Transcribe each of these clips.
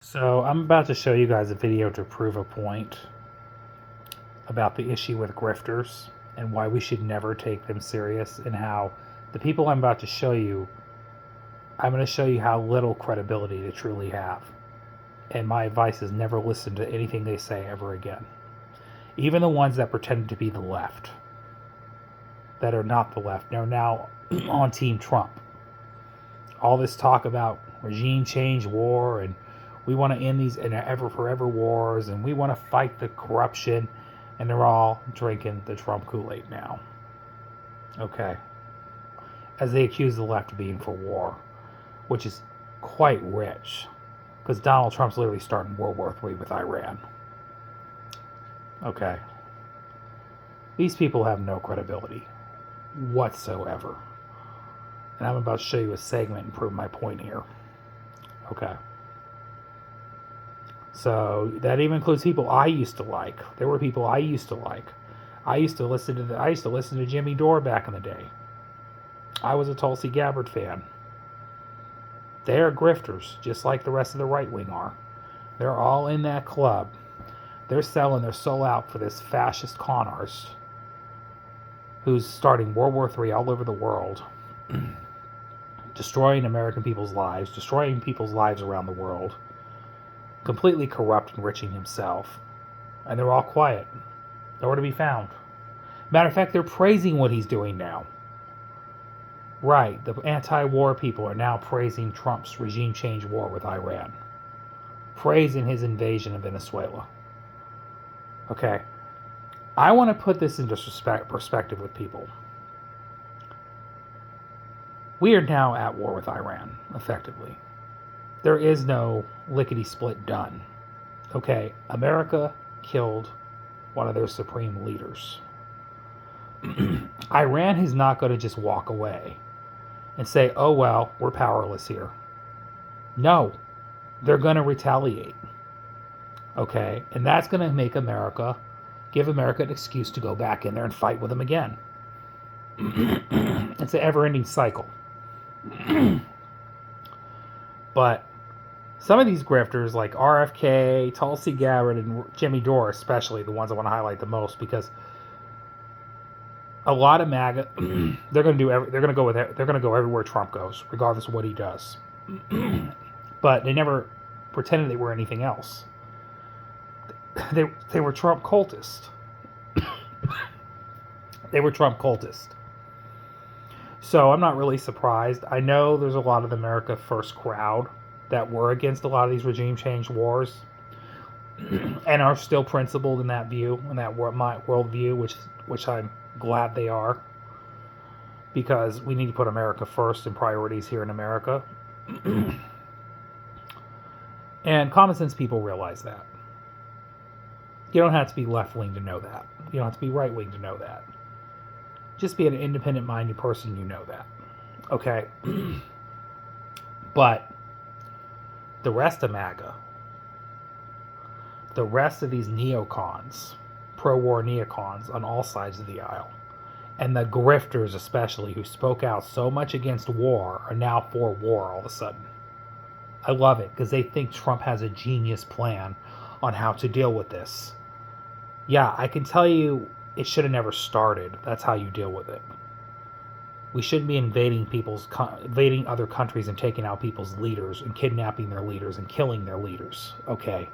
So I'm about to show you guys a video to prove a point about the issue with grifters and why we should never take them serious, and how the people I'm about to show you, I'm going to show you how little credibility they truly have. And my advice is never listen to anything they say ever again. Even the ones that pretended to be the left, that are not the left, they're now on Team Trump. All this talk about regime change, war, and we want to end these ever forever wars, and we want to fight the corruption, and they're all drinking the Trump Kool-Aid now. Okay. As they accuse the left of being for war, which is quite rich, because Donald Trump's literally starting World War III with Iran. Okay. These people have no credibility whatsoever. And I'm about to show you a segment and prove my point here. Okay. So that even includes people I used to like. There were people I used to like. I used to listen to Jimmy Dore back in the day. I was a Tulsi Gabbard fan. They're grifters, just like the rest of the right wing are. They're all in that club. They're selling their soul out for this fascist con artist who's starting World War III all over the world, destroying American people's lives, destroying people's lives around the world, completely corrupt, enriching himself. And they're all quiet. Nowhere to be found. Matter of fact, they're praising what he's doing now. Right, the anti-war people are now praising Trump's regime change war with Iran. Praising his invasion of Venezuela. Okay. I want to put this into perspective with people. We are now at war with Iran, effectively. There is no lickety-split done. Okay, America killed one of their supreme leaders. Iran is not going to just walk away and say, oh, well, we're powerless here. No, they're going to retaliate. Okay, and that's going to make give America an excuse to go back in there and fight with them again. It's an ever-ending cycle. But some of these grifters, like RFK, Tulsi Gabbard, and Jimmy Dore, especially the ones I want to highlight the most, because a lot of MAGA, they're going to go everywhere Trump goes, regardless of what he does. But they never pretended they were anything else. They were Trump cultists. They were Trump cultists. So I'm not really surprised. I know there's a lot of the America First crowd that were against a lot of these regime change wars and are still principled in that view, in that my worldview, which I'm glad they are, because we need to put America first and priorities here in America. And common sense people realize that. You don't have to be left-wing to know that. You don't have to be right-wing to know that. Just be an independent-minded person, you know that. Okay? But the rest of MAGA, the rest of these neocons, pro-war neocons on all sides of the aisle, and the grifters especially, who spoke out so much against war, are now for war all of a sudden. I love it, because they think Trump has a genius plan on how to deal with this. Yeah, I can tell you it should have never started. That's how you deal with it. We shouldn't be invading other countries and taking out people's leaders and kidnapping their leaders and killing their leaders. Okay.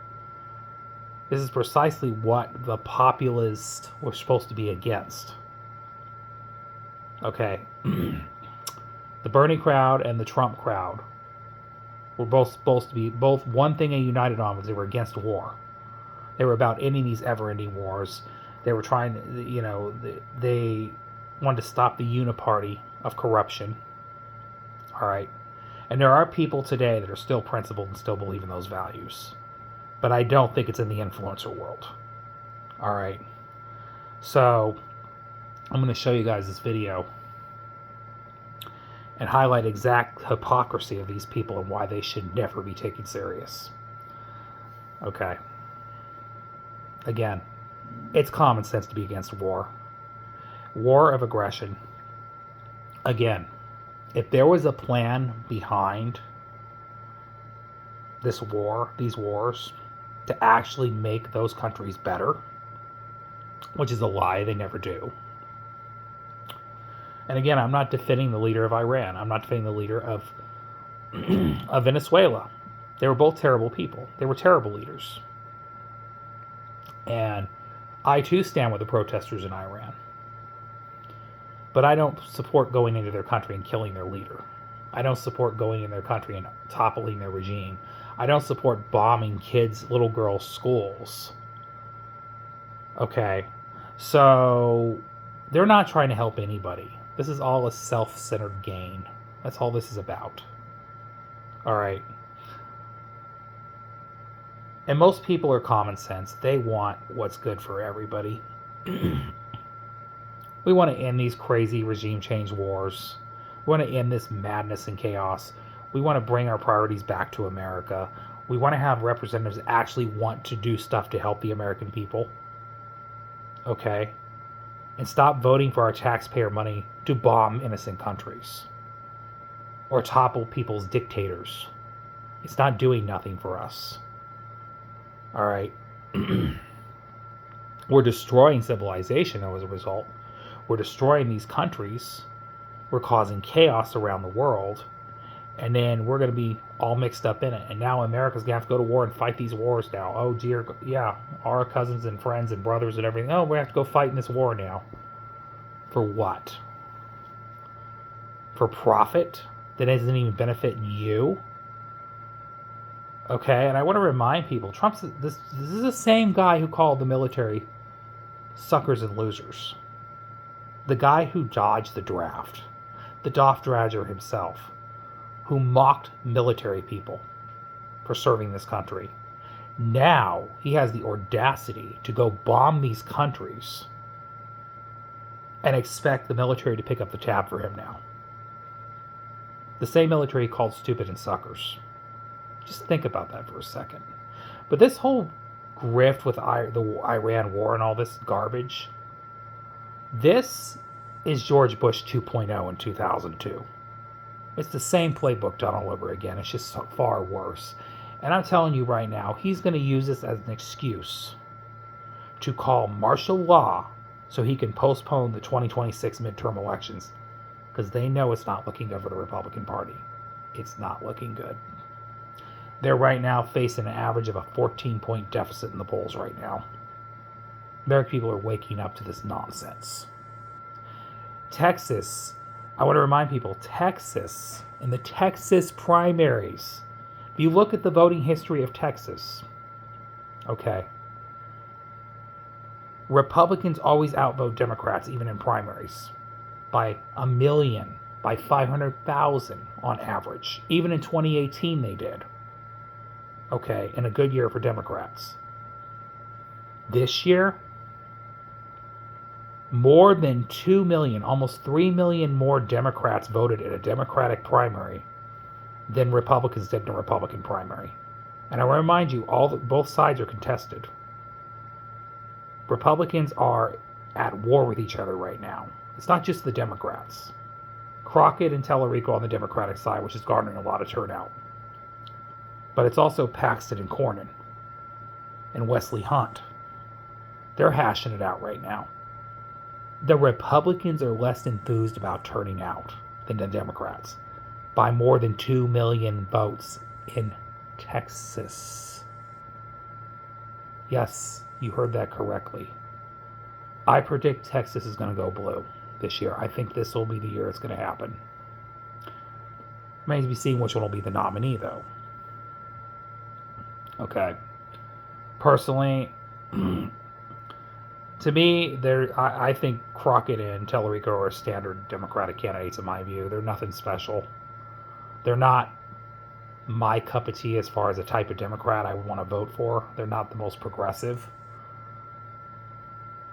This is precisely what the populists were supposed to be against. Okay. The Bernie crowd and the Trump crowd were both supposed to be, one thing they united on was they were against war. They were about ending these ever-ending wars. They were trying to, they wanted to stop the uniparty of corruption. All right. And there are people today that are still principled and still believe in those values. But I don't think it's in the influencer world. All right. So I'm going to show you guys this video and highlight exact hypocrisy of these people and why they should never be taken serious. Okay. Again, it's common sense to be against war. War of aggression. Again, if there was a plan behind these wars, to actually make those countries better, which is a lie. They never do. And again, I'm not defending the leader of Iran. I'm not defending the leader of of Venezuela. They were both terrible people. They were terrible leaders. And I too stand with the protesters in Iran. But I don't support going into their country and killing their leader. I don't support going in their country and toppling their regime. I don't support bombing kids, little girls' schools. Okay? So they're not trying to help anybody. This is all a self-centered gain. That's all this is about. All right. And most people are common sense. They want what's good for everybody. We want to end these crazy regime change wars. We want to end this madness and chaos. We want to bring our priorities back to America. We want to have representatives actually want to do stuff to help the American people. Okay? And stop voting for our taxpayer money to bomb innocent countries or topple people's dictators. It's not doing nothing for us. All right. We're destroying civilization as a result. We're destroying these countries. We're causing chaos around the world. And then we're going to be all mixed up in it. And now America's going to have to go to war and fight these wars now. Oh, dear. Yeah, our cousins and friends and brothers and everything. Oh, we have to go fight in this war now. For what? For profit that doesn't even benefit you? Okay, and I want to remind people, this is the same guy who called the military suckers and losers. The guy who dodged the draft. The Dodger himself. Who mocked military people for serving this country. Now he has the audacity to go bomb these countries and expect the military to pick up the tab for him now. The same military called stupid and suckers. Just think about that for a second. But this whole grift with the Iran war and all this garbage, this is George Bush 2.0 in 2002. It's the same playbook done all over again. It's just far worse. And I'm telling you right now, he's going to use this as an excuse to call martial law so he can postpone the 2026 midterm elections. Because they know it's not looking good for the Republican Party. It's not looking good. They're right now facing an average of a 14-point deficit in the polls right now. American people are waking up to this nonsense. Texas, I want to remind people, Texas, in the Texas primaries, if you look at the voting history of Texas, okay, Republicans always outvote Democrats, even in primaries, by 1 million, by 500,000 on average. Even in 2018 they did. Okay, in a good year for Democrats. This year, more than 2 million, almost 3 million more Democrats voted in a Democratic primary than Republicans did in a Republican primary. And I want to remind you, both sides are contested. Republicans are at war with each other right now. It's not just the Democrats. Crockett and Tellerico on the Democratic side, which is garnering a lot of turnout. But it's also Paxton and Cornyn and Wesley Hunt. They're hashing it out right now. The Republicans are less enthused about turning out than the Democrats by more than 2 million votes in Texas. Yes, you heard that correctly. I predict Texas is going to go blue this year. I think this will be the year it's going to happen. Remains to be seen which one will be the nominee, though. Okay. Personally, to me, I think Crockett and Tellerico are standard Democratic candidates in my view. They're nothing special. They're not my cup of tea as far as a type of Democrat I would want to vote for. They're not the most progressive.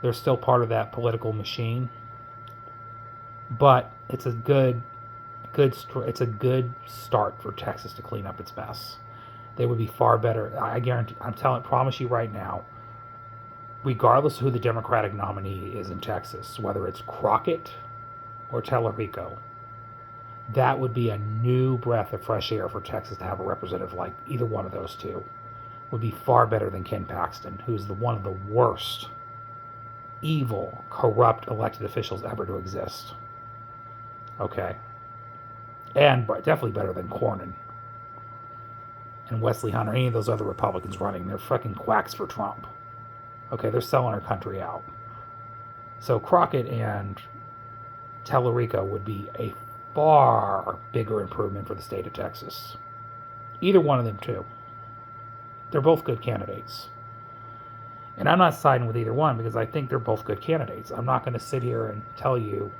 They're still part of that political machine. But it's a good start for Texas to clean up its mess. They would be far better. I guarantee. Promise you right now. Regardless of who the Democratic nominee is in Texas, whether it's Crockett or Tellerico, that would be a new breath of fresh air for Texas to have a representative like either one of those two. Would be far better than Ken Paxton, who's one of the worst, evil, corrupt elected officials ever to exist. Okay. And definitely better than Cornyn and Wesley Hunter, any of those other Republicans running. They're fucking quacks for Trump. Okay, they're selling our country out. So Crockett and Tallarico would be a far bigger improvement for the state of Texas. Either one of them, too. They're both good candidates. And I'm not siding with either one because I think they're both good candidates. I'm not going to sit here and tell you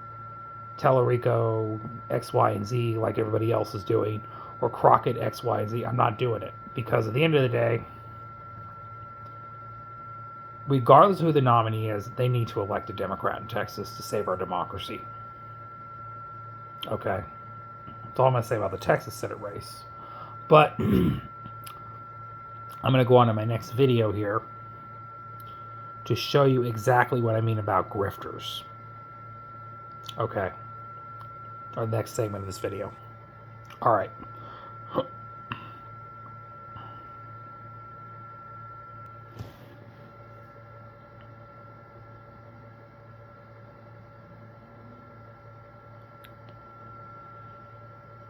Tallarico X, Y, and Z like everybody else is doing, or Crockett X, Y, and Z. I'm not doing it because at the end of the day, regardless of who the nominee is, they need to elect a Democrat in Texas to save our democracy. Okay. That's all I'm going to say about the Texas Senate race. But I'm going to go on to my next video here to show you exactly what I mean about grifters. Okay. Our next segment of this video. All right.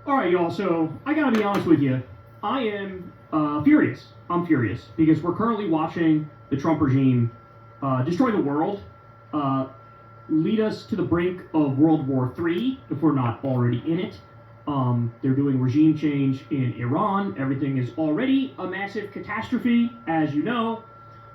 All right, y'all, so I gotta be honest with you. I am furious. I'm furious because we're currently watching the Trump regime destroy the world, lead us to the brink of World War III if we're not already in it. They're doing regime change in Iran. Everything is already a massive catastrophe, as you know.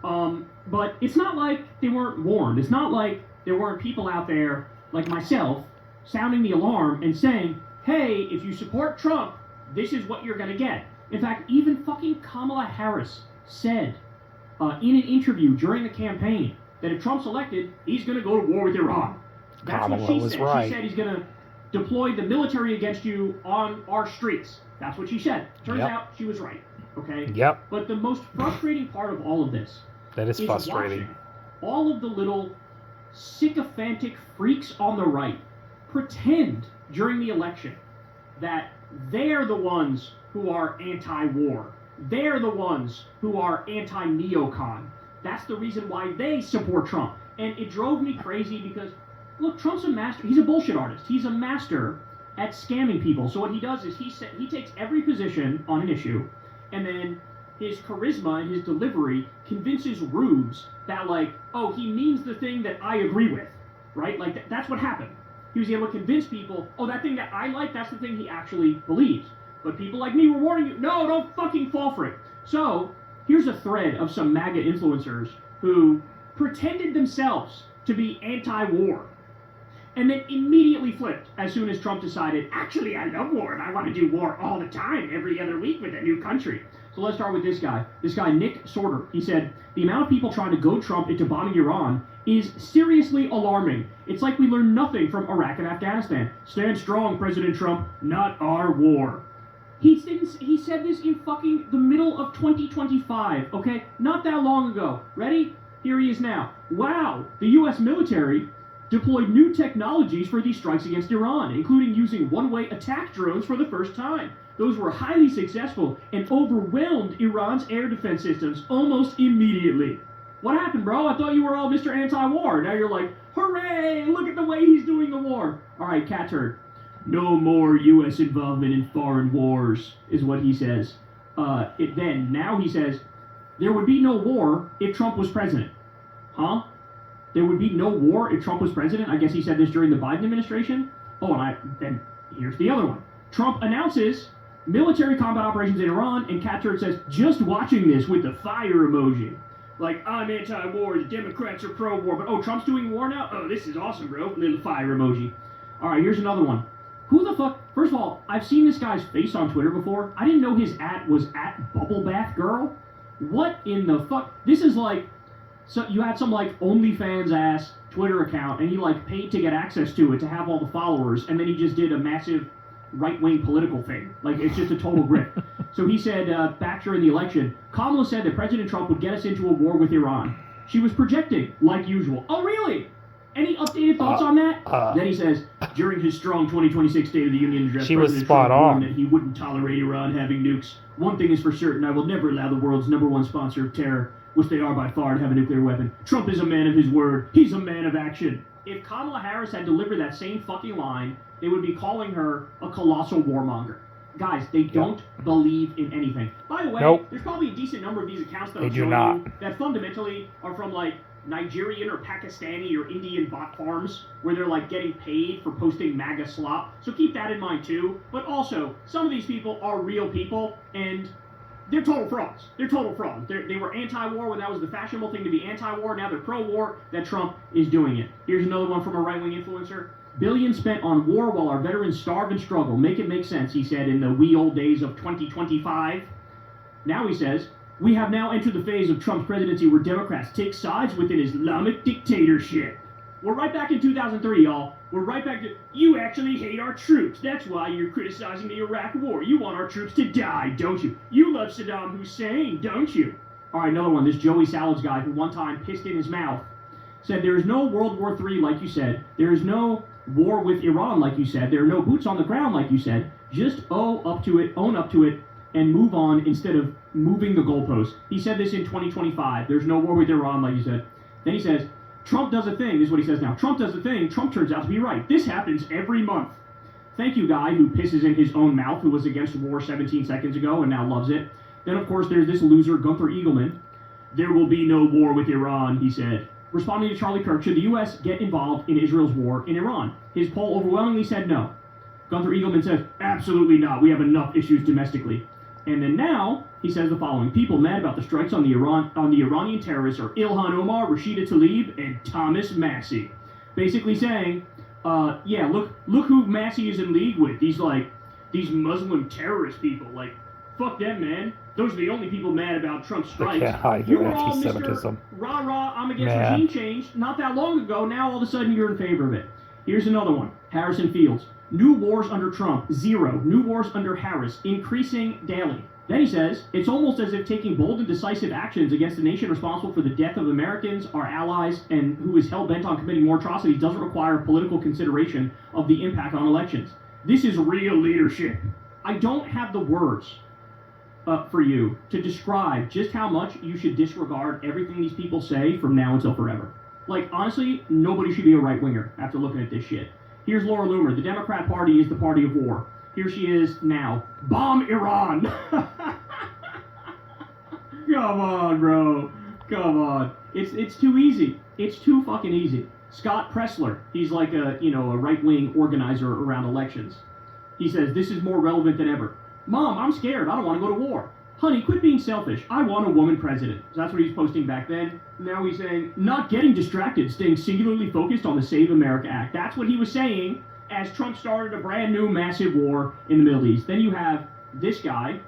But it's not like they weren't warned. It's not like there weren't people out there like myself sounding the alarm and saying, hey, if you support Trump, this is what you're going to get. In fact, even fucking Kamala Harris said in an interview during the campaign that if Trump's elected, he's going to go to war with Iran. That's Kamala what she was said. right. She said he's going to deploy the military against you on our streets. That's what she said. Turns out she was right. Okay? Yep. But the most frustrating part of all of this That is frustrating. watching all of the little sycophantic freaks on the right pretend during the election that they're the ones who are anti-war. They're the ones who are anti-neocon. That's the reason why they support Trump. And it drove me crazy because, look, Trump's a master. He's a bullshit artist. He's a master at scamming people. So what he does is he takes every position on an issue, and then his charisma and his delivery convinces rubes that, like, oh, he means the thing that I agree with, right? Like, that's what happened. He was able to convince people, oh, that thing that I like, that's the thing he actually believes. But people like me were warning you, no, don't fucking fall for it. So, here's a thread of some MAGA influencers who pretended themselves to be anti-war and then immediately flipped as soon as Trump decided, actually, I love war and I want to do war all the time, every other week with a new country. So let's start with this guy. This guy, Nick Sorter. He said, the amount of people trying to goad Trump into bombing Iran is seriously alarming. It's like we learned nothing from Iraq and Afghanistan. Stand strong, President Trump. Not our war. He said this in fucking the middle of 2025, okay? Not that long ago. Ready? Here he is now. Wow, the U.S. military deployed new technologies for these strikes against Iran, including using one-way attack drones for the first time. Those were highly successful and overwhelmed Iran's air defense systems almost immediately. What happened, bro? I thought you were all Mr. Anti-War. Now you're like, hooray, look at the way he's doing the war. All right, cat turd. No more U.S. involvement in foreign wars, is what he says. Now he says, there would be no war if Trump was president. Huh? There would be no war if Trump was president? I guess he said this during the Biden administration? Oh, and here's the other one. Trump announces military combat operations in Iran, and cat turd says, just watching this with the fire emoji. Like, I'm anti-war, the Democrats are pro-war, but oh, Trump's doing war now? Oh, this is awesome, bro. Little fire emoji. All right, here's another one. Who the fuck? First of all, I've seen this guy's face on Twitter before. I didn't know his @ was @BubbleBathGirl. What in the fuck? This is like, so you had some like OnlyFans ass Twitter account, and he like paid to get access to it to have all the followers, and then he just did a massive right-wing political thing. Like, it's just a total grift. So he said back during the election, Kamala said that President Trump would get us into a war with Iran. She was projecting, like usual. Oh, really? Any updated thoughts on that? Then he says, during his strong 2026 State of the Union address, She was President spot Trump warned on. that he wouldn't tolerate Iran having nukes. One thing is for certain, I will never allow the world's #1 sponsor of terror, which they are by far, to have a nuclear weapon. Trump is a man of his word. He's a man of action. If Kamala Harris had delivered that same fucking line, they would be calling her a colossal warmonger. Guys, they don't believe in anything. By the way, Nope. there's probably a decent number of these accounts that They I'm do showing not. you that fundamentally are from like Nigerian or Pakistani or Indian bot farms where they're like getting paid for posting MAGA slop. So keep that in mind too. But also, some of these people are real people and they're total frauds. They're total frauds. They were anti-war when that was the fashionable thing to be anti-war. Now they're pro-war. That Trump is doing it. Here's another one from a right-wing influencer. Billions spent on war while our veterans starve and struggle. Make it make sense, he said in the wee old days of 2025. Now he says, we have now entered the phase of Trump's presidency where Democrats take sides with an Islamic dictatorship. We're right back in 2003, y'all. We're right back to, you actually hate our troops. That's why you're criticizing the Iraq war. You want our troops to die, don't you? You love Saddam Hussein, don't you? All right, another one. This Joey Salads guy who one time pissed in his mouth said, there is no World War III, like you said. There is no war with Iran, like you said. There are no boots on the ground, like you said. Just own up to it, and move on instead of moving the goalposts. He said this in 2025. There's no war with Iran, like you said. Then he says, Trump does a thing. This is what he says now. Trump does a thing. Trump turns out to be right. This happens every month. Thank you, guy who pisses in his own mouth, who was against war 17 seconds ago and now loves it. Then, of course, there's this loser, Gunther Eagleman. There will be no war with Iran, he said. Responding to Charlie Kirk, should the U.S. get involved in Israel's war in Iran? His poll overwhelmingly said no. Gunther Eagleman says, absolutely not. We have enough issues domestically. And then now, he says the following. People mad about the strikes on the Iranian terrorists are Ilhan Omar, Rashida Tlaib, and Thomas Massie. Basically saying, yeah, look who Massie is in league with. These Muslim terrorist people. Like, fuck them, man. Those are the only people mad about Trump's strikes. They can't hide You their were all Mr. anti-Semitism. Rah-rah, I'm against Man. regime change not that long ago. Now all of a sudden you're in favor of it. Here's another one. Harrison Fields. New wars under Trump, 0. New wars under Harris, increasing daily. Then he says, it's almost as if taking bold and decisive actions against the nation responsible for the death of Americans, our allies, and who is hell-bent on committing more atrocities doesn't require political consideration of the impact on elections. This is real leadership. I don't have the words for you to describe just how much you should disregard everything these people say from now until forever. Like, honestly, nobody should be a right-winger after looking at this shit. Here's Laura Loomer. The Democrat Party is the party of war. Here she is now. Bomb Iran! Come on, bro. Come on. It's too easy. It's too fucking easy. Scott Pressler, he's like a right-wing organizer around elections. He says, this is more relevant than ever. Mom, I'm scared. I don't want to go to war. Honey, quit being selfish. I want a woman president. So that's what he's posting back then. Now he's saying, not getting distracted, staying singularly focused on the Save America Act. That's what he was saying as Trump started a brand new massive war in the Middle East. Then you have this guy.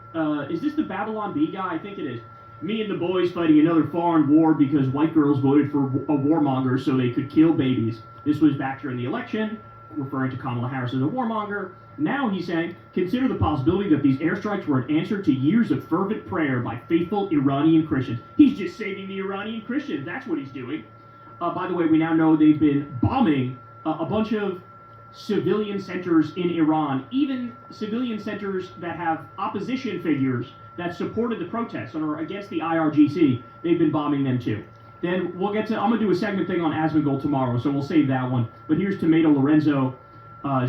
Is this the Babylon Bee guy? I think it is. Me and the boys fighting another foreign war because white girls voted for a warmonger so they could kill babies. This was back during the election, referring to Kamala Harris as a warmonger. Now he's saying, consider the possibility that these airstrikes were an answer to years of fervent prayer by faithful Iranian Christians. He's just saving the Iranian Christians. That's what he's doing. By the way, we now know they've been bombing a bunch of civilian centers in Iran, even civilian centers that have opposition figures that supported the protests and are against the IRGC. They've been bombing them too. Then we'll get to, I'm going to do a segment thing on Asmongold tomorrow, so we'll save that one. But here's Tomato Lorenzo.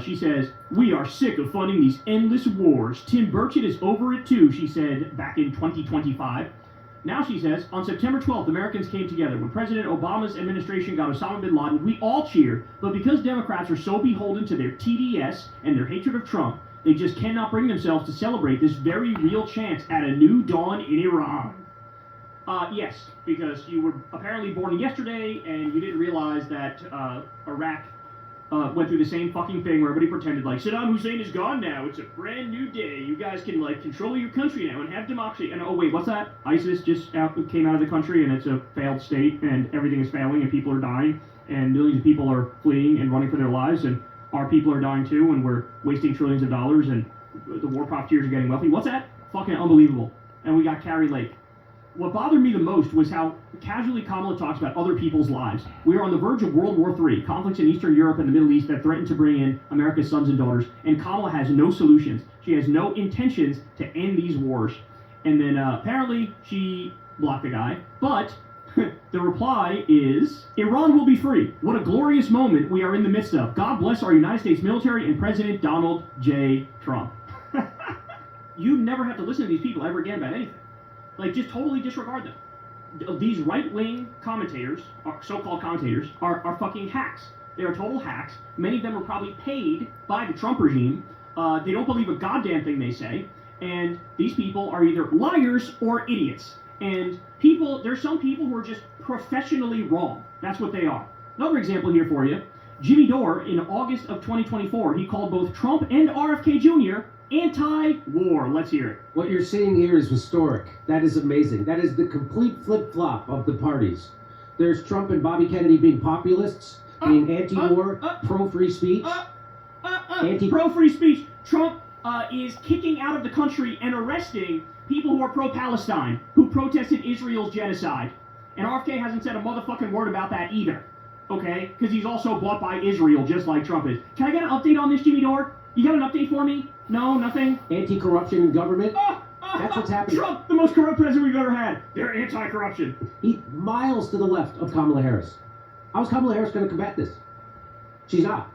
She says, we are sick of funding these endless wars. Tim Burchett is over it too, she said back in 2025. Now she says, on September 12th, Americans came together. When President Obama's administration got Osama bin Laden, we all cheered. But because Democrats are so beholden to their TDS and their hatred of Trump, they just cannot bring themselves to celebrate this very real chance at a new dawn in Iran. Yes, because you were apparently born yesterday and you didn't realize that Iraq went through the same fucking thing where everybody pretended like Saddam Hussein is gone now. It's a brand new day. You guys can like control your country now and have democracy. And oh wait, what's that? ISIS just came out of the country and it's a failed state and everything is failing and people are dying and millions of people are fleeing and running for their lives and our people are dying too and we're wasting trillions of dollars and the war profiteers are getting wealthy. What's that? Fucking unbelievable. And we got Carrie Lake. what bothered me the most was how casually Kamala talks about other people's lives. We are on the verge of World War III, conflicts in Eastern Europe and the Middle East that threaten to bring in America's sons and daughters, and Kamala has no solutions. She has no intentions to end these wars. And then apparently she blocked the guy, but the reply is, Iran will be free. What a glorious moment we are in the midst of. God bless our United States military and President Donald J. Trump. You never have to listen to these people ever again about anything. Like, just totally disregard them. These right-wing commentators, or so-called commentators, are fucking hacks. They are total hacks. Many of them are probably paid by the Trump regime. They don't believe a goddamn thing they say. And these people are either liars or idiots. And there's some people who are just professionally wrong. That's what they are. Another example here for you. Jimmy Dore, in August of 2024, he called both Trump and RFK Jr. anti-war. Let's hear it. What you're seeing here is historic. That is amazing. That is the complete flip-flop of the parties. There's Trump and Bobby Kennedy being populists, being anti-war, pro-free speech. Pro-free speech. Trump is kicking out of the country and arresting people who are pro-Palestine, who protested Israel's genocide. And RFK hasn't said a motherfucking word about that either. Okay? Because he's also bought by Israel, just like Trump is. Can I get an update on this, Jimmy Dore? You got an update for me? No, nothing? Anti-corruption in government. That's what's happening. Trump, the most corrupt president we've ever had. They're anti-corruption. He's miles to the left of Kamala Harris. How's Kamala Harris going to combat this? She's not.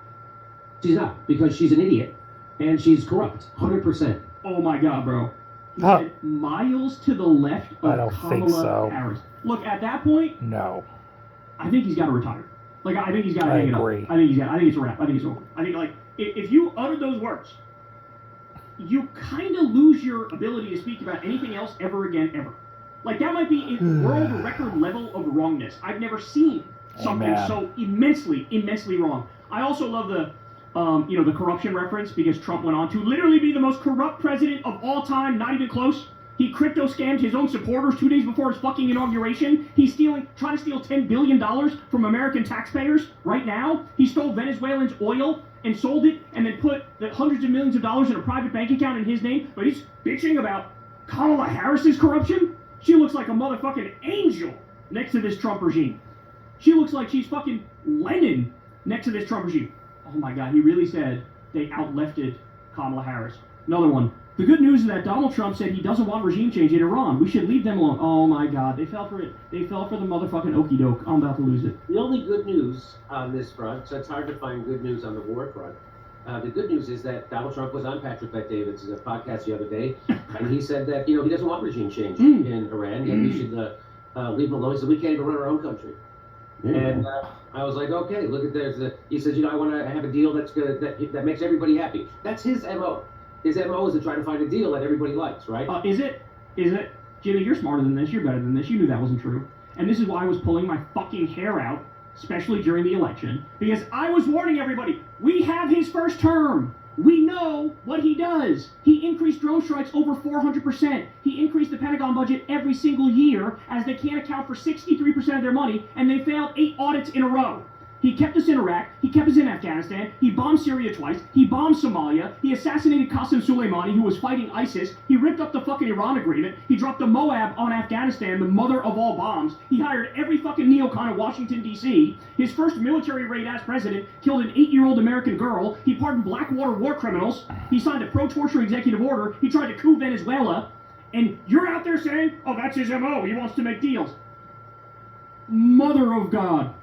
She's not, because she's an idiot, and she's corrupt, 100%. Oh my God, bro. He said miles to the left of I don't Kamala think so. Harris. Look, at that point, No. I think he's got to retire. Like, I think he's got to hang it up. agree. I think it's a wrap. I think it's over. I think, like, if you utter those words, you kind of lose your ability to speak about anything else ever again, ever. Like, that might be a world record level of wrongness. I've never seen something Amen. so immensely wrong. I also love the corruption reference, because Trump went on to literally be the most corrupt president of all time, not even close. He crypto scammed his own supporters 2 days before his fucking inauguration. He's trying to steal $10 billion from American taxpayers right now. He stole Venezuelans' oil and sold it, and then put the hundreds of millions of dollars in a private bank account in his name. But he's bitching about Kamala Harris's corruption. She looks like a motherfucking angel next to this Trump regime. She looks like she's fucking Lenin next to this Trump regime. Oh my God, he really said they outlefted Kamala Harris. Another one. The good news is that Donald Trump said he doesn't want regime change in Iran. We should leave them alone. Oh my God, they fell for it. They fell for the motherfucking okie doke. I'm about to lose it. The only good news on this front, so it's hard to find good news on the war front. The good news is that Donald Trump was on Patrick Bet-David's podcast the other day, and he said that he doesn't want regime change in Iran, and we should leave him alone. He said we can't even run our own country. And I was like, okay, look at he says, I want to have a deal that's good, that makes everybody happy. That's his MO. His MO is to try to find a deal that everybody likes, right? Is it? Jimmy, you're smarter than this. You're better than this. You knew that wasn't true. And this is why I was pulling my fucking hair out, especially during the election, because I was warning everybody, we have his first term. We know what he does. He increased drone strikes over 400%. He increased the Pentagon budget every single year, as they can't account for 63% of their money, and they failed 8 audits in a row. He kept us in Iraq. He kept us in Afghanistan. He bombed Syria twice. He bombed Somalia. He assassinated Qasem Soleimani, who was fighting ISIS. He ripped up the fucking Iran agreement. He dropped the Moab on Afghanistan, the mother of all bombs. He hired every fucking neocon in Washington, D.C. His first military raid as president killed an 8-year-old American girl. He pardoned Blackwater war criminals. He signed a pro-torture executive order. He tried to coup Venezuela. And you're out there saying, oh, that's his MO. He wants to make deals. Mother of God.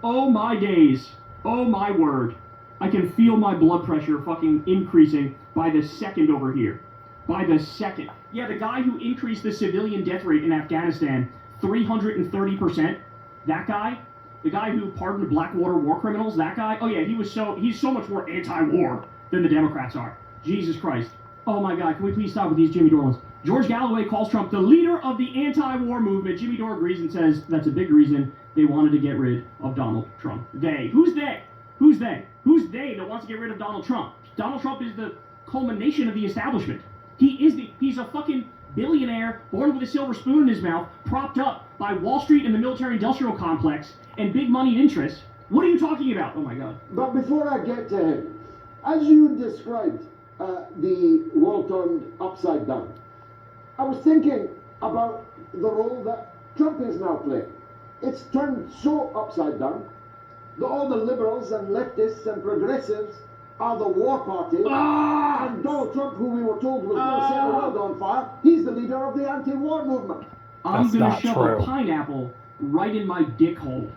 Oh my days. Oh my word. I can feel my blood pressure fucking increasing by the second over here. By the second. Yeah, the guy who increased the civilian death rate in Afghanistan 330%, that guy, the guy who pardoned Blackwater war criminals, that guy, oh yeah, he's so much more anti-war than the Democrats are. Jesus Christ. Oh my God, can we please stop with these Jimmy Dore ones? George Galloway calls Trump the leader of the anti-war movement. Jimmy Dore agrees and says that's a big reason they wanted to get rid of Donald Trump. They. Who's they? Who's they? Who's they that wants to get rid of Donald Trump? Donald Trump is the culmination of the establishment. He's a fucking billionaire born with a silver spoon in his mouth, propped up by Wall Street and the military-industrial complex and big money and interests. What are you talking about? Oh my God. But before I get to him, as you described the world turned upside down, I was thinking about the role that Trump is now playing. It's turned so upside down that all the liberals and leftists and progressives are the war party. And Donald Trump, who we were told was going to set the world on fire, he's the leader of the anti-war movement. I'm That's gonna not shove true. a pineapple right in my dick hole.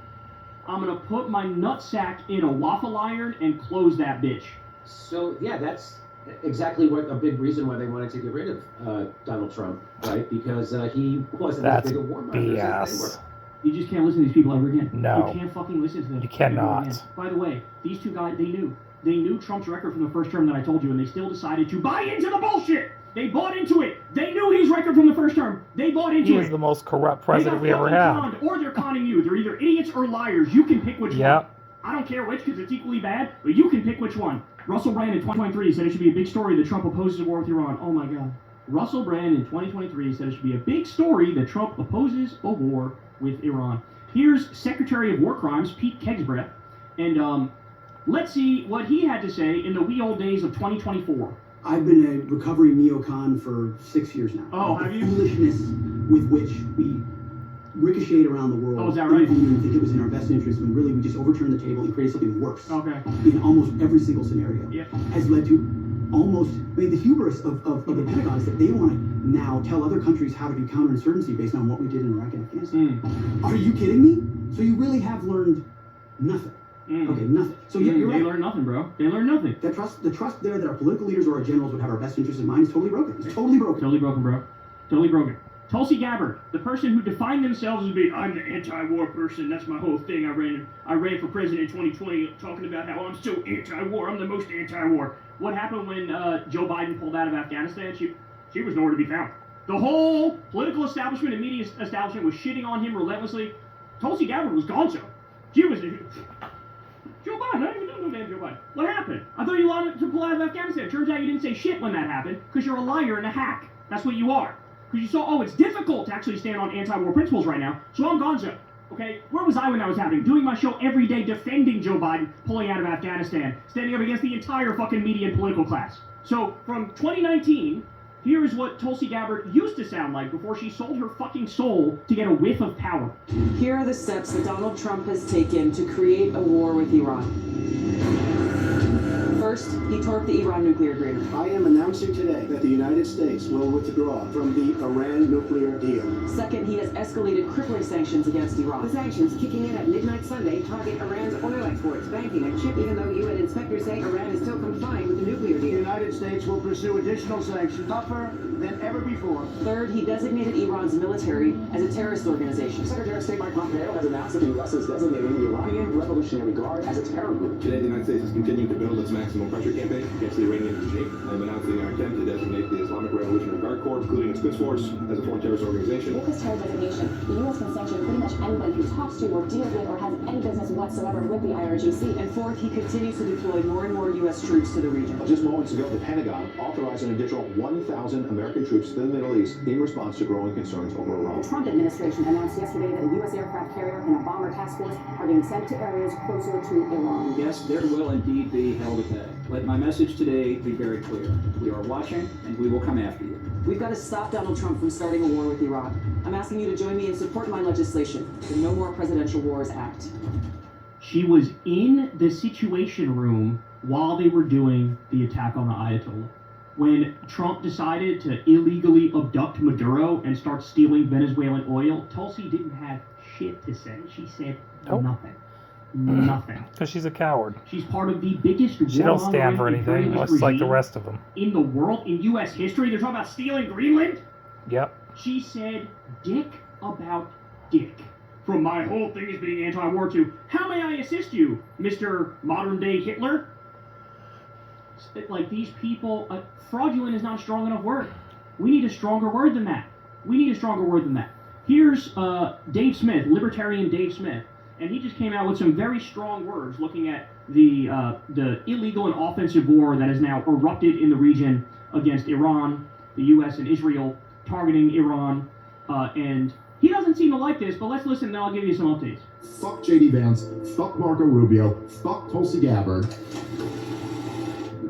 I'm gonna put my nutsack in a waffle iron and close that bitch. So yeah, that's exactly what a big reason why they wanted to get rid of Donald Trump, right? Because he wasn't That's as big a warmonger as they were. BS. You just can't listen to these people ever again. No. You can't fucking listen to them. You ever cannot. again. By the way, these two guys, they knew Trump's record from the first term that I told you, and they still decided to buy into the bullshit. They bought into it. They knew his record from the first term. They bought into He it. was the most corrupt They president got we ever fucking had. conned, or they're conning you. They're either idiots or liars. You can pick which one. Yep. I don't care which, because it's equally bad, but you can pick which one. Russell Brand in 2023 said it should be a big story that Trump opposes a war with Iran. Oh my God. Russell Brand in 2023 said it should be a big story that Trump opposes a war with Iran. Here's Secretary of War Crimes, Pete Kegsbreath, and let's see what he had to say in the wee old days of 2024. I've been a recovering neocon for 6 years now. Oh, The have you? foolishness with which we ricocheted around the world. Oh, is that right? And think it was in our best interest when really we just overturned the table and created something worse. Okay. In almost every single scenario. Yep. Has led to almost, I mean, the hubris of the Pentagon is that they want to now tell other countries how to do counterinsurgency based on what we did in Iraq and Afghanistan. Are you kidding me? So you really have learned nothing. Okay, nothing. So you're They right. learned nothing, bro. They learned nothing. The trust there that our political leaders or our generals would have our best interests in mind is totally broken. It's totally broken. Totally broken, bro. Totally broken. Tulsi Gabbard, the person who defined themselves as being, I'm the anti-war person, that's my whole thing. I ran for president in 2020 talking about how I'm so anti-war, I'm the most anti-war. What happened when Joe Biden pulled out of Afghanistan? She was nowhere to be found. The whole political establishment and media establishment was shitting on him relentlessly. Tulsi Gabbard was gonzo. She was... Joe Biden, I don't even know no damn Joe Biden. What happened? I thought you wanted to pull out of Afghanistan. Turns out you didn't say shit when that happened, because you're a liar and a hack. That's what you are. Because you saw, oh, it's difficult to actually stand on anti-war principles right now, so I'm gonzo. Okay? Where was I when that was happening? Doing my show every day defending Joe Biden pulling out of Afghanistan, standing up against the entire fucking media and political class. So, from 2019, here is what Tulsi Gabbard used to sound like before she sold her fucking soul to get a whiff of power. Here are the steps that Donald Trump has taken to create a war with Iran. First, he torped the Iran nuclear agreement. I am announcing today that the United States will withdraw from the Iran nuclear deal. Second, he has escalated crippling sanctions against Iran. The sanctions kicking in at midnight Sunday target Iran's oil exports, banking and chip, even though UN inspectors say Iran is still complying with the nuclear The deal. United States will pursue additional sanctions tougher than ever before. Third, he designated Iran's military as a terrorist organization. Secretary of State Mike Pompeo has announced that the U.S. is designating the Iranian Revolutionary Guard as a terror group. Today, the United States is continuing to build its maximum pressure campaign against the Iranian regime. I'm announcing our intent to designate the Islamic Revolutionary Guard Corps, including its Quds Force, as a foreign terrorist organization. With this terror designation, the U.S. can sanction pretty much anyone who talks to or deals with or has any business whatsoever with the IRGC. And fourth, he continues to deploy more and more U.S. troops to the region. Just moments ago, the Pentagon authorized an additional 1,000 American troops to the Middle East in response to growing concerns over Iran. The Trump administration announced yesterday that a U.S. aircraft carrier and a bomber task force are being sent to areas closer to Iran. Yes, there will indeed be hell to pay. Let my message today be very clear. We are watching, and we will come after you. We've got to stop Donald Trump from starting a war with Iran. I'm asking you to join me in supporting my legislation, the No More Presidential Wars Act. She was in the Situation Room while they were doing the attack on the Ayatollah. When Trump decided to illegally abduct Maduro and start stealing Venezuelan oil, Tulsi didn't have shit to say. She said nothing. Nothing. Because she's a coward. She's part of the biggest She don't stand for anything, imperialist less like the regime rest of them. in the world, in U.S. history. They're talking about stealing Greenland. Yep. She said dick about dick. From my whole thing is being anti-war to, how may I assist you, Mr. Modern-day Hitler? Like, these people, fraudulent is not a strong enough word. We need a stronger word than that. We need a stronger word than that. Here's Dave Smith, libertarian Dave Smith, and he just came out with some very strong words looking at the illegal and offensive war that has now erupted in the region against Iran, the U.S. and Israel targeting Iran, and he doesn't seem to like this, but let's listen and I'll give you some updates. Fuck J.D. Vance, fuck Marco Rubio, fuck Tulsi Gabbard.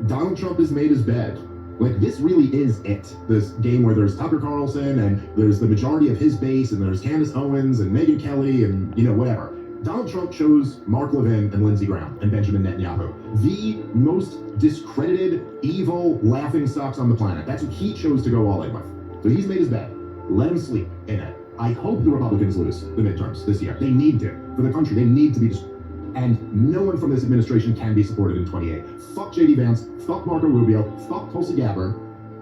Donald Trump has made his bed. Like, this really is it. This game where there's Tucker Carlson, and there's the majority of his base, and there's Candace Owens, and Megyn Kelly, and, whatever. Donald Trump chose Mark Levin and Lindsey Graham and Benjamin Netanyahu. The most discredited, evil, laughingstocks on the planet. That's what he chose to go all in with. So he's made his bed. Let him sleep in it. I hope the Republicans lose the midterms this year. They need to. For the country, they need to be and no one from this administration can be supported in 28. Fuck J.D. Vance, fuck Marco Rubio, fuck Tulsi Gabbard.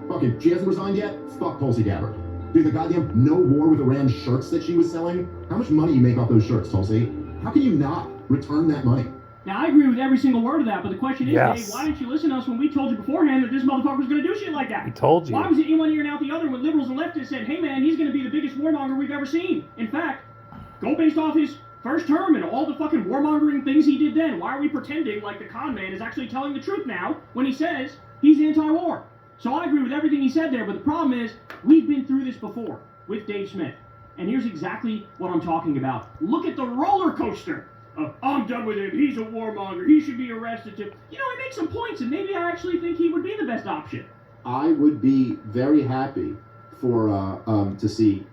Fucking, she hasn't resigned yet? Fuck Tulsi Gabbard. Dude, the goddamn no war with Iran shirts that she was selling, how much money you make off those shirts, Tulsi? How can you not return that money? Now, I agree with every single word of that, but the question is, Yes. Dave, why didn't you listen to us when we told you beforehand that this motherfucker was going to do shit like that? We told you. Why was it in one ear and out the other when liberals and leftists said, hey man, he's going to be the biggest warmonger we've ever seen? In fact, go based off his first term and all the fucking warmongering things he did then. Why are we pretending like the con man is actually telling the truth now when he says he's anti-war? So I agree with everything he said there, but the problem is we've been through this before with Dave Smith. And here's exactly what I'm talking about. Look at the roller coaster of, I'm done with him, he's a warmonger, he should be arrested too. He makes some points, and maybe I actually think he would be the best option. I would be very happy for to see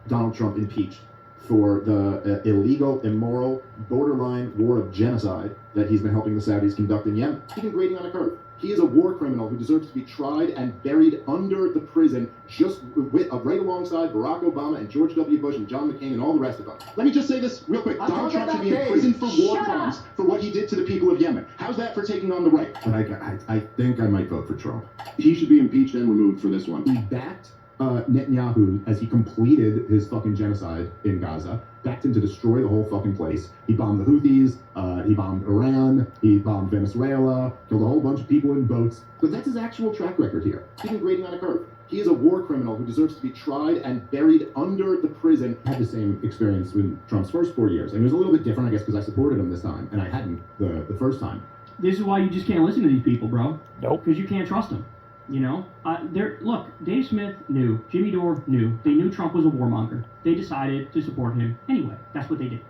Donald Trump impeached for the illegal, immoral, borderline war of genocide that he's been helping the Saudis conduct in Yemen. He's been grading on a curve. He is a war criminal who deserves to be tried and buried under the prison just right alongside Barack Obama and George W. Bush and John McCain and all the rest of them. Let me just say this real quick. Donald Trump should be in prison for war crimes for what he did to the people of Yemen. How's that for taking on the right? But I think I might vote for Trump. He should be impeached and removed for this one. He backed Netanyahu as he completed his fucking genocide in Gaza, backed him to destroy the whole fucking place. He bombed the Houthis, he bombed Iran, he bombed Venezuela, killed a whole bunch of people in boats. But that's his actual track record here. He's been grading on a curve. He is a war criminal who deserves to be tried and buried under the prison. I had the same experience with Trump's first 4 years. And it was a little bit different, I guess, because I supported him this time, and I hadn't the first time. This is why you just can't listen to these people, bro. Nope. Because you can't trust them. Look, Dave Smith knew, Jimmy Dore knew, they knew Trump was a warmonger. They decided to support him anyway. That's what they did.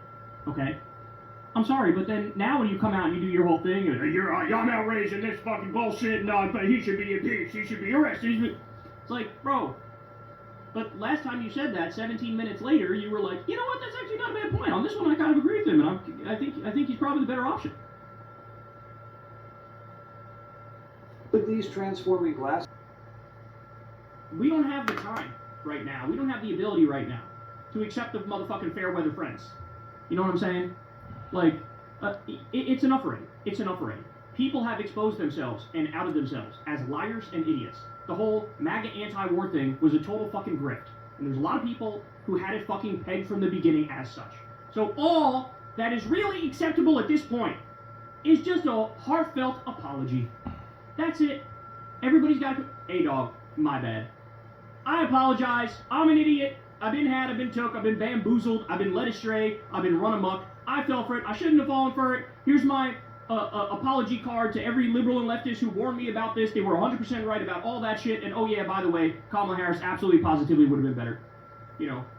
Okay? I'm sorry, but then now when you come out and you do your whole thing, and I'm outraged in this fucking bullshit, and he should be impeached, he should be arrested. It's like, bro, but last time you said that, 17 minutes later, you were like, you know what, that's actually not a bad point. On this one, I kind of agree with him, and I think he's probably the better option. With these transforming glass, we don't have the time right now. We don't have the ability right now to accept the motherfucking fair weather friends. You know what I'm saying? Like, it's enough already. It's enough already. People have exposed themselves and outed themselves as liars and idiots. The whole MAGA anti-war thing was a total fucking grift. And there's a lot of people who had it fucking pegged from the beginning as such. So all that is really acceptable at this point is just a heartfelt apology. That's it. Everybody's got to... Hey, dog, my bad. I apologize. I'm an idiot. I've been had, I've been took, I've been bamboozled, I've been led astray, I've been run amok. I fell for it. I shouldn't have fallen for it. Here's my apology card to every liberal and leftist who warned me about this. They were 100% right about all that shit. And oh yeah, by the way, Kamala Harris absolutely positively would have been better.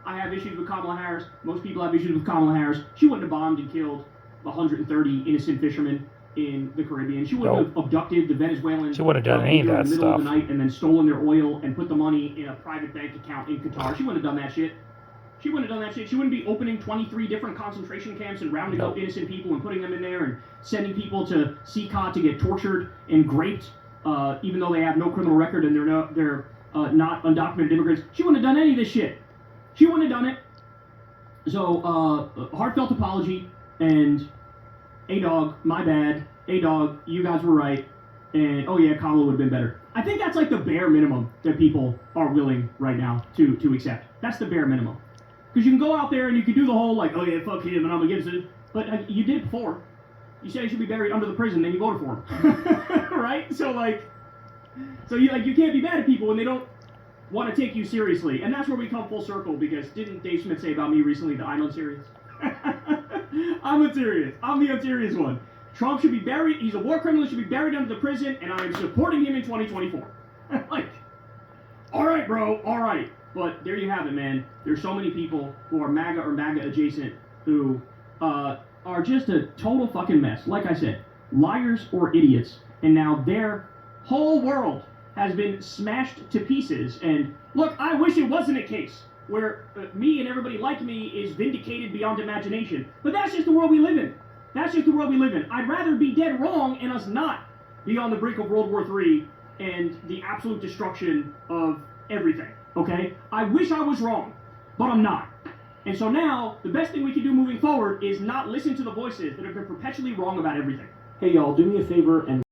I have issues with Kamala Harris. Most people have issues with Kamala Harris. She wouldn't have bombed and killed 130 innocent fishermen in the Caribbean. She wouldn't have abducted the Venezuelan. She wouldn't have done any of that in the middle stuff. of the night and then stolen their oil and put the money in a private bank account in Qatar. She wouldn't have done that shit. She wouldn't have done that shit. She wouldn't be opening 23 different concentration camps and rounding up innocent people and putting them in there and sending people to CCOT to get tortured and raped, even though they have no criminal record and they're not undocumented immigrants. She wouldn't have done any of this shit. She wouldn't have done it. So, heartfelt apology, and A-Dog, my bad. A-Dog, you guys were right. And, oh yeah, Kamala would have been better. I think that's like the bare minimum that people are willing right now to accept. That's the bare minimum. Because you can go out there and you can do the whole, like, oh yeah, fuck him and I'm against it. But you did before. You said he should be buried under the prison, then you voted for him. Right? So you can't be mad at people when they don't want to take you seriously. And that's where we come full circle, because didn't Dave Smith say about me recently that I'm unserious? I'm unserious. I'm the unserious one. Trump should be buried. He's a war criminal. Should be buried under the prison, and I'm supporting him in 2024. Like, all right, bro. All right. But there you have it, man. There's so many people who are MAGA or MAGA adjacent who are just a total fucking mess. Like I said, liars or idiots, and now their whole world has been smashed to pieces. And look, I wish it wasn't a case where me and everybody like me is vindicated beyond imagination. But that's just the world we live in. That's just the world we live in. I'd rather be dead wrong and us not be on the brink of World War III and the absolute destruction of everything, okay? I wish I was wrong, but I'm not. And so now, the best thing we can do moving forward is not listen to the voices that have been perpetually wrong about everything. Hey y'all, do me a favor and